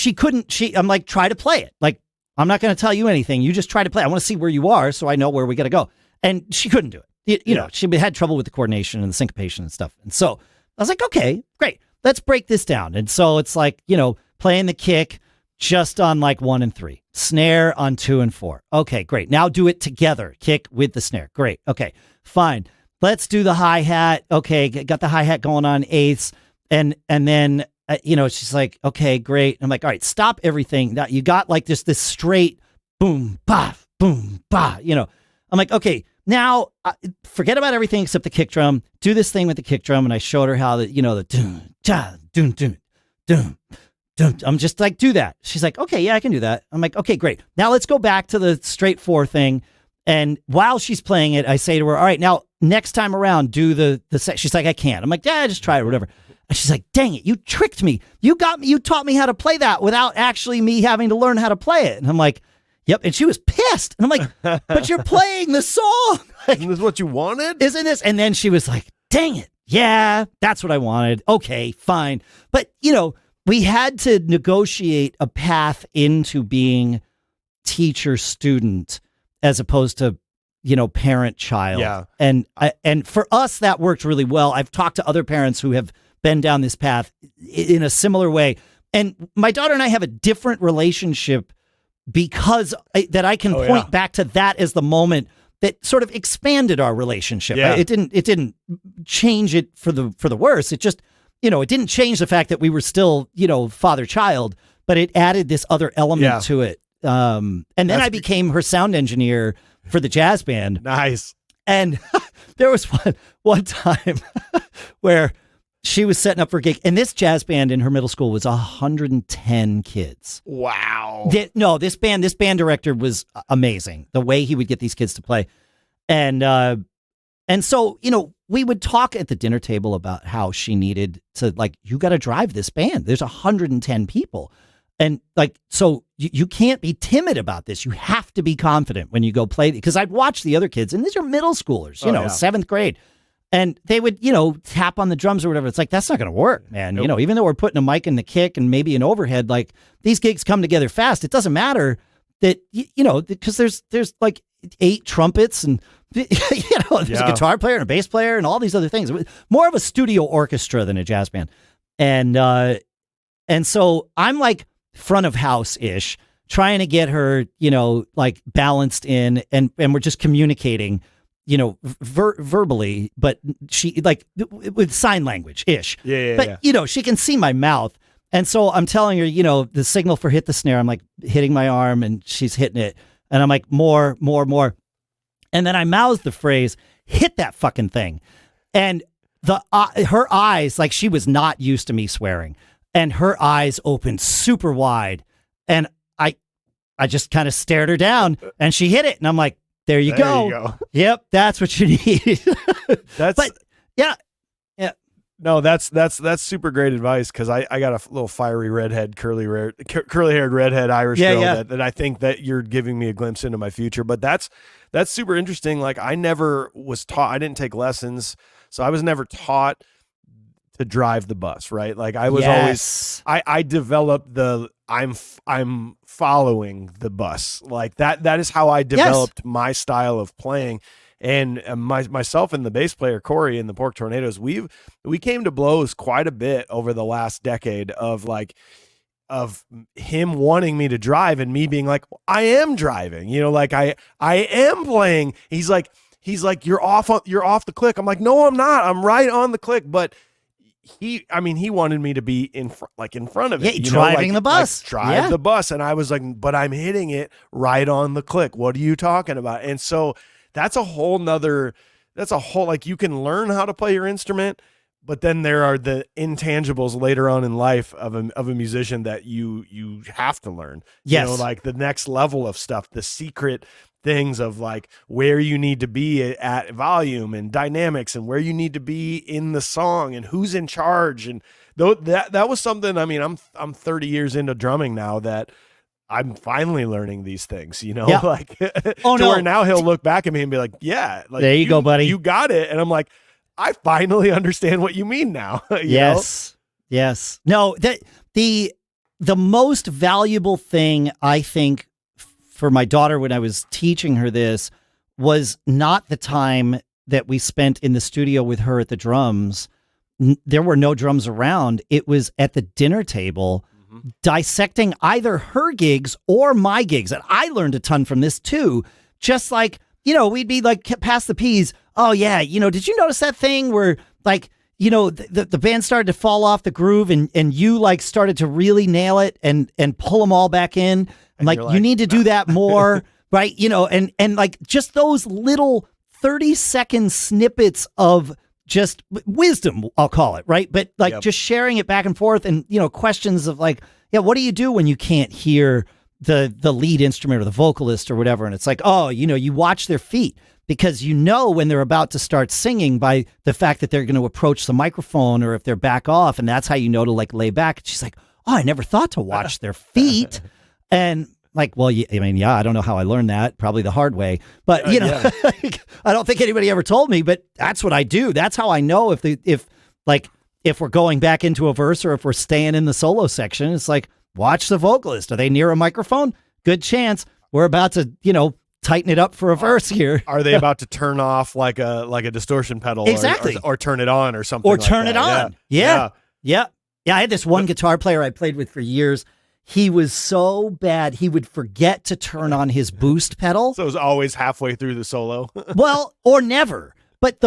I'm like, try to play it. Like, I'm not going to tell you anything. You just try to play. I want to see where you are so I know where we got to go. And she couldn't do it. She had trouble with the coordination and the syncopation and stuff. And so I was like, okay, great. Let's break this down. And so it's like, playing the kick just on like 1 and 3, snare on 2 and 4. Okay, great. Now do it together. Kick with the snare. Great. Okay, fine. Let's do the hi-hat. Okay, got the hi-hat going on eighths. And then, she's like, okay, great. I'm like, all right, stop everything. Now you got like this straight boom, bah, boom, bah, I'm like, okay, now forget about everything except the kick drum. Do this thing with the kick drum. And I showed her how the doom, cha, doom, doom, doom. I'm just like, do that. She's like, okay, yeah, I can do that. I'm like, okay, great. Now let's go back to the straight 4 thing. And while she's playing it, I say to her, all right, now next time around, do the set. She's like, I can't. I'm like, yeah, just try it or whatever. And she's like, dang it, you tricked me. You taught me how to play that without actually me having to learn how to play it. And I'm like, yep. And she was pissed. And I'm like, but you're playing the song. Like, isn't this what you wanted? Isn't this? And then she was like, dang it. Yeah, that's what I wanted. Okay, fine. But, we had to negotiate a path into being teacher-student as opposed to, parent-child. Yeah. And for us, that worked really well. I've talked to other parents who have been down this path in a similar way. And my daughter and I have a different relationship because that I can point back to that as the moment that sort of expanded our relationship. Yeah. It didn't change it for the worse. It just, it didn't change the fact that we were still, father-child, but it added this other element to it. And then I became her sound engineer for the jazz band. Nice. And there was one time where she was setting up for a gig, and this jazz band in her middle school was 110 kids. Wow. This band director was amazing. The way he would get these kids to play. And so, we would talk at the dinner table about how she needed to, like, you got to drive this band. There's 110 people. And like, so you can't be timid about this. You have to be confident when you go play. Because I'd watch the other kids, and these are middle schoolers, 7th grade. And they would, tap on the drums or whatever. It's like, that's not going to work, man. Nope. Even though we're putting a mic in the kick and maybe an overhead, like, these gigs come together fast. It doesn't matter that, because there's like 8 trumpets and There's a guitar player and a bass player and all these other things. It was more of a studio orchestra than a jazz band. And so I'm like front of house ish, trying to get her, like balanced in, and we're just communicating, verbally, but she like with sign language ish. But she can see my mouth. And so I'm telling her, the signal for hit the snare, I'm like hitting my arm and she's hitting it. And I'm like, more. And then I mouthed the phrase, hit that fucking thing. And her eyes, like she was not used to me swearing. And her eyes opened super wide. And I just kind of stared her down and she hit it. And I'm like, there you go. Yep, that's what you need. But yeah. No, that's super great advice, because I got a little fiery redhead, curly-haired redhead Irish girl that I think that you're giving me a glimpse into my future. But that's super interesting. Like, I never was taught. I didn't take lessons, so I was never taught to drive the bus, right? Like, I was always I developed I'm following the bus. Like that is how I developed my style of playing. And myself and the bass player Corey in the Pork Tornadoes, we came to blows quite a bit over the last decade of him wanting me to drive and me being like, I am driving, like I am playing. He's like, you're off the click. I'm like, no, I'm not. I'm right on the click. But he wanted me to be in front of it. Yeah, driving the bus. Drive the bus. And I was like, but I'm hitting it right on the click. What are you talking about? And so that's a whole, like, you can learn how to play your instrument, but then there are the intangibles later on in life of a musician that you have to learn. Yes. Like the next level of stuff, the secret things of like where you need to be at volume and dynamics, and where you need to be in the song and who's in charge. And that was something, I'm 30 years into drumming now that I'm finally learning these things, like, where now he'll look back at me and be like, yeah, like, there you go, buddy. You got it. And I'm like, I finally understand what you mean now. Yes. No, the most valuable thing, I think, for my daughter when I was teaching her this was not the time that we spent in the studio with her at the drums. There were no drums around. It was at the dinner table, dissecting either her gigs or my gigs. And I learned a ton from this too. Just like, we'd be like, pass the peas. Oh yeah. Did you notice that thing where like, the band started to fall off the groove and you like started to really nail it and pull them all back in. And like, you need to do that more. Right. And like just those little 30-second snippets of just wisdom, I'll call it, right? But like just sharing it back and forth, and questions of like, what do you do when you can't hear the lead instrument or the vocalist or whatever? And it's like, you watch their feet, because when they're about to start singing by the fact that they're going to approach the microphone or if they're back off, and that's how you know to like lay back. And she's like, oh, I never thought to watch their feet. And like, well, I don't know how I learned that, probably the hard way, but I don't think anybody ever told me, but that's what I do. That's how I know if we're going back into a verse or if we're staying in the solo section. It's like, watch the vocalist. Are they near a microphone? Good chance we're about to, tighten it up for a verse here. Are they about to turn off like a distortion pedal? Exactly. Or turn it on or something. Or turn it on. Yeah. I had this one guitar player I played with for years. He was so bad, he would forget to turn on his boost pedal. So it was always halfway through the solo. Well, or never. But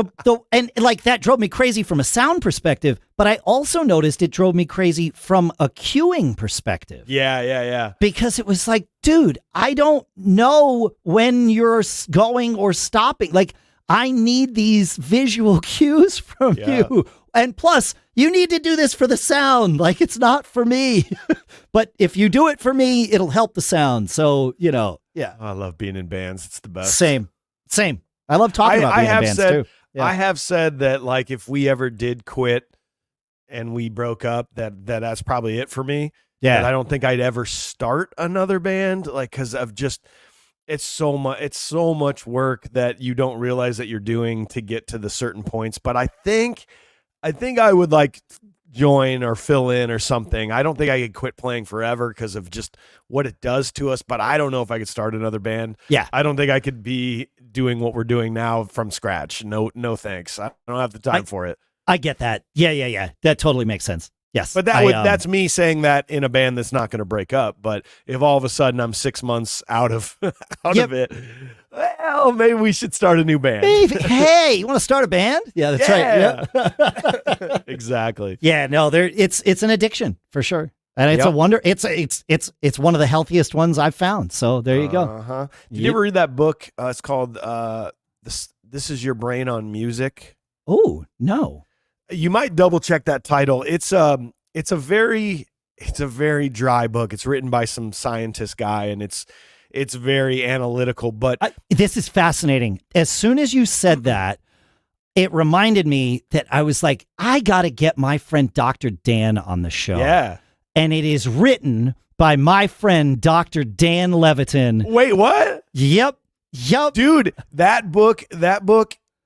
and like that drove me crazy from a sound perspective, but I also noticed it drove me crazy from a cueing perspective. Yeah. Because it was like, dude, I don't know when you're going or stopping. Like, I need these visual cues from you. And plus, you need to do this for the sound. Like, it's not for me. But if you do it for me, it'll help the sound. So, yeah. I love being in bands. It's the best. Same. I love talking about being in bands too. Yeah. I have said that, like, if we ever did quit and we broke up, that's probably it for me. Yeah. And I don't think I'd ever start another band, like, because of just, it's so much work that you don't realize that you're doing to get to the certain points. But I think I would like join or fill in or something. I don't think I could quit playing forever because of just what it does to us, but I don't know if I could start another band. Yeah. I don't think I could be doing what we're doing now from scratch. No thanks. I don't have the time for it. I get that. Yeah. That totally makes sense. Yes. But that's me saying that in a band that's not going to break up. But if all of a sudden I'm 6 months out of it, well, maybe we should start a new band. Hey, you want to start a band? Yeah, that's right. Yeah. Exactly. Yeah, no, it's an addiction for sure. And it's a wonder. It's one of the healthiest ones I've found. So there you go. Uh-huh. Did you ever read that book? It's called This Is Your Brain on Music. Oh, no. You might double check that title. It's a very dry book. It's written by some scientist guy, and it's very analytical. But this is fascinating. As soon as you said that, it reminded me that I was like, I got to get my friend Dr. Dan on the show. Yeah, and it is written by my friend Dr. Dan Levitin. Wait, what? Yep, dude. That book.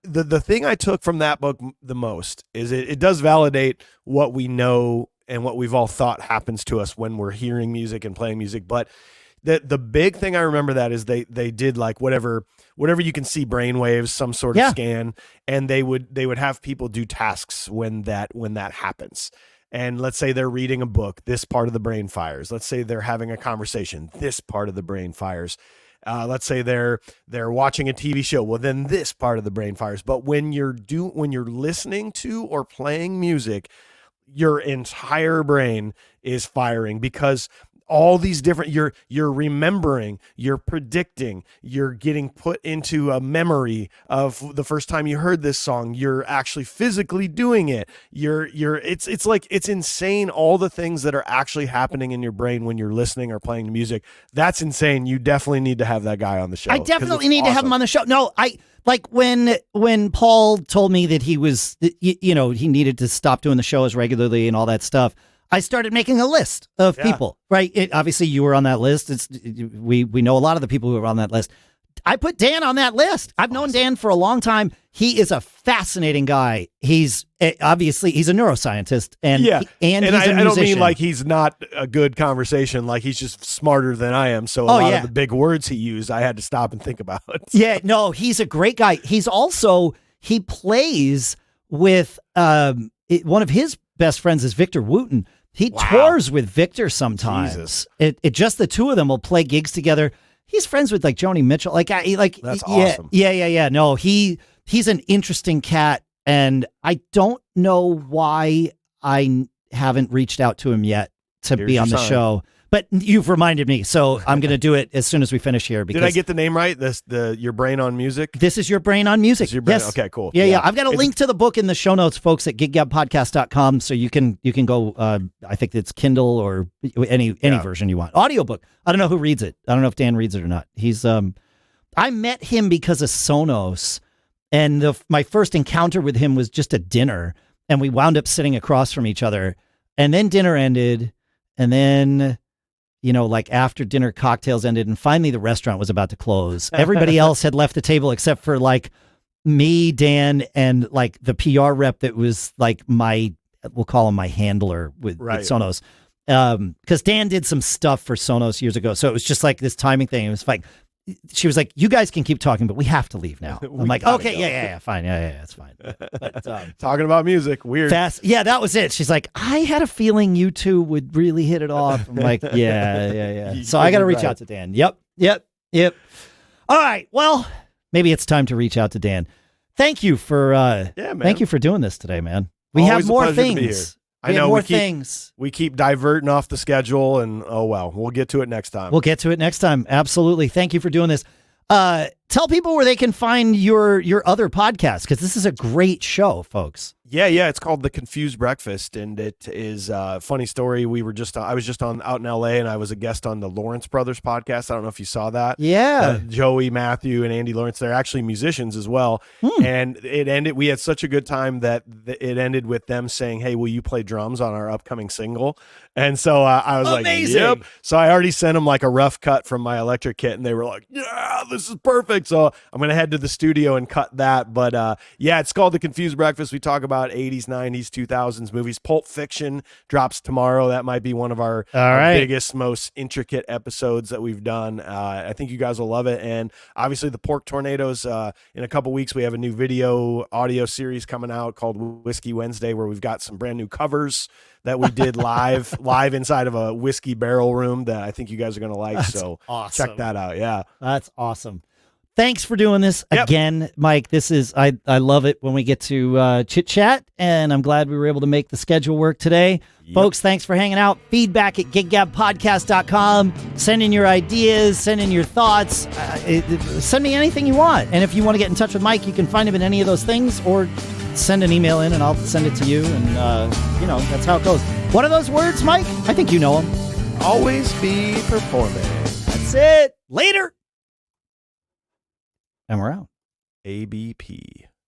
The thing I took from that book the most is it does validate what we know and what we've all thought happens to us when we're hearing music and playing music. But the big thing I remember that is they did like whatever you can see brainwaves, some sort of scan, and they would have people do tasks when that happens. And let's say they're reading a book, this part of the brain fires. Let's say they're having a conversation, this part of the brain fires. Let's say they're watching a TV show. Well, then this part of the brain fires. But when you're listening to or playing music, your entire brain is firing because all these different, you're remembering, you're predicting, you're getting put into a memory of the first time you heard this song. You're actually physically doing it. It's like, it's insane. All the things that are actually happening in your brain when you're listening or playing music. That's insane. You definitely need to have that guy on the show. I definitely need to have him on the show. No, like when Paul told me that he was, he needed to stop doing the show as regularly and all that stuff, I started making a list of people, right? Obviously, you were on that list. We know a lot of the people who are on that list. I put Dan on that list. I've known Dan for a long time. He is a fascinating guy. He's obviously he's a neuroscientist, and he's a musician. I don't mean like he's not a good conversation. Like he's just smarter than I am. So a lot of the big words he used, I had to stop and think about. Yeah, no, he's a great guy. He plays with one of his best friends is Victor Wooten. He tours with Victor sometimes. Jesus. It just the two of them will play gigs together. He's friends with like Joni Mitchell. That's awesome. Yeah. No, he's an interesting cat, and I don't know why I haven't reached out to him yet to be on the show. But you've reminded me, so I'm going to do it as soon as we finish here. Because did I get the name right? Your Brain on Music? This is Your Brain on Music. Yes. Okay, cool. Yeah. I've got a link to the book in the show notes, folks, at giggabpodcast.com. So you can go, I think it's Kindle or any version you want. Audiobook. I don't know who reads it. I don't know if Dan reads it or not. He's I met him because of Sonos, and my first encounter with him was just a dinner, and we wound up sitting across from each other, and then dinner ended, and then like after dinner cocktails ended, and finally the restaurant was about to close. Everybody else had left the table except for like me, Dan, and like the PR rep that was like we'll call him my handler with Sonos. Because Dan did some stuff for Sonos years ago. So it was just like this timing thing. It was like, she was like, you guys can keep talking, but we have to leave now. I'm like, okay, yeah, fine. Yeah, it's fine. But, talking about music, weird. Fast. Yeah, that was it. She's like, I had a feeling you two would really hit it off. I'm like, yeah. So I got to reach out to Dan. Yep. All right. Well, maybe it's time to reach out to Dan. Thank you for thank you for doing this today, man. We Always have more things. I know things. We keep diverting off the schedule, and we'll get to it next time. We'll get to it next time. Absolutely. Thank you for doing this. Tell people where they can find your other podcast, because this is a great show, folks. Yeah. It's called The Confused Breakfast, and it is a funny story. I was just out in LA, and I was a guest on the Lawrence Brothers podcast. I don't know if you saw that. Yeah. Joey, Matthew, and Andy Lawrence, they're actually musicians as well. And it ended, we had such a good time that it ended with them saying, hey, will you play drums on our upcoming single? And so I was Amazing. like, yep. So I already sent them like a rough cut from my electric kit, and they were like, yeah, this is perfect. So I'm going to head to the studio and cut that. But yeah, it's called The Confused Breakfast. We talk about 80s, 90s, 2000s movies. Pulp Fiction drops tomorrow. That might be one of our biggest, most intricate episodes that we've done. I think you guys will love it. And obviously the Pork Tornadoes, in a couple weeks, we have a new video audio series coming out called Whiskey Wednesday, where we've got some brand new covers that we did live inside of a whiskey barrel room that I think you guys are going to like. That's so awesome. Check that out. Yeah. That's awesome. Thanks for doing this again, Mike. This is, I love it when we get to chit chat, and I'm glad we were able to make the schedule work today. Folks, thanks for hanging out. Feedback at giggabpodcast.com. Send in your ideas, send in your thoughts. Send me anything you want. And if you want to get in touch with Mike, you can find him in any of those things, or send an email in and I'll send it to you. And, that's how it goes. What are those words, Mike? I think you know them. Always be performing. That's it. Later. And we're out. ABP.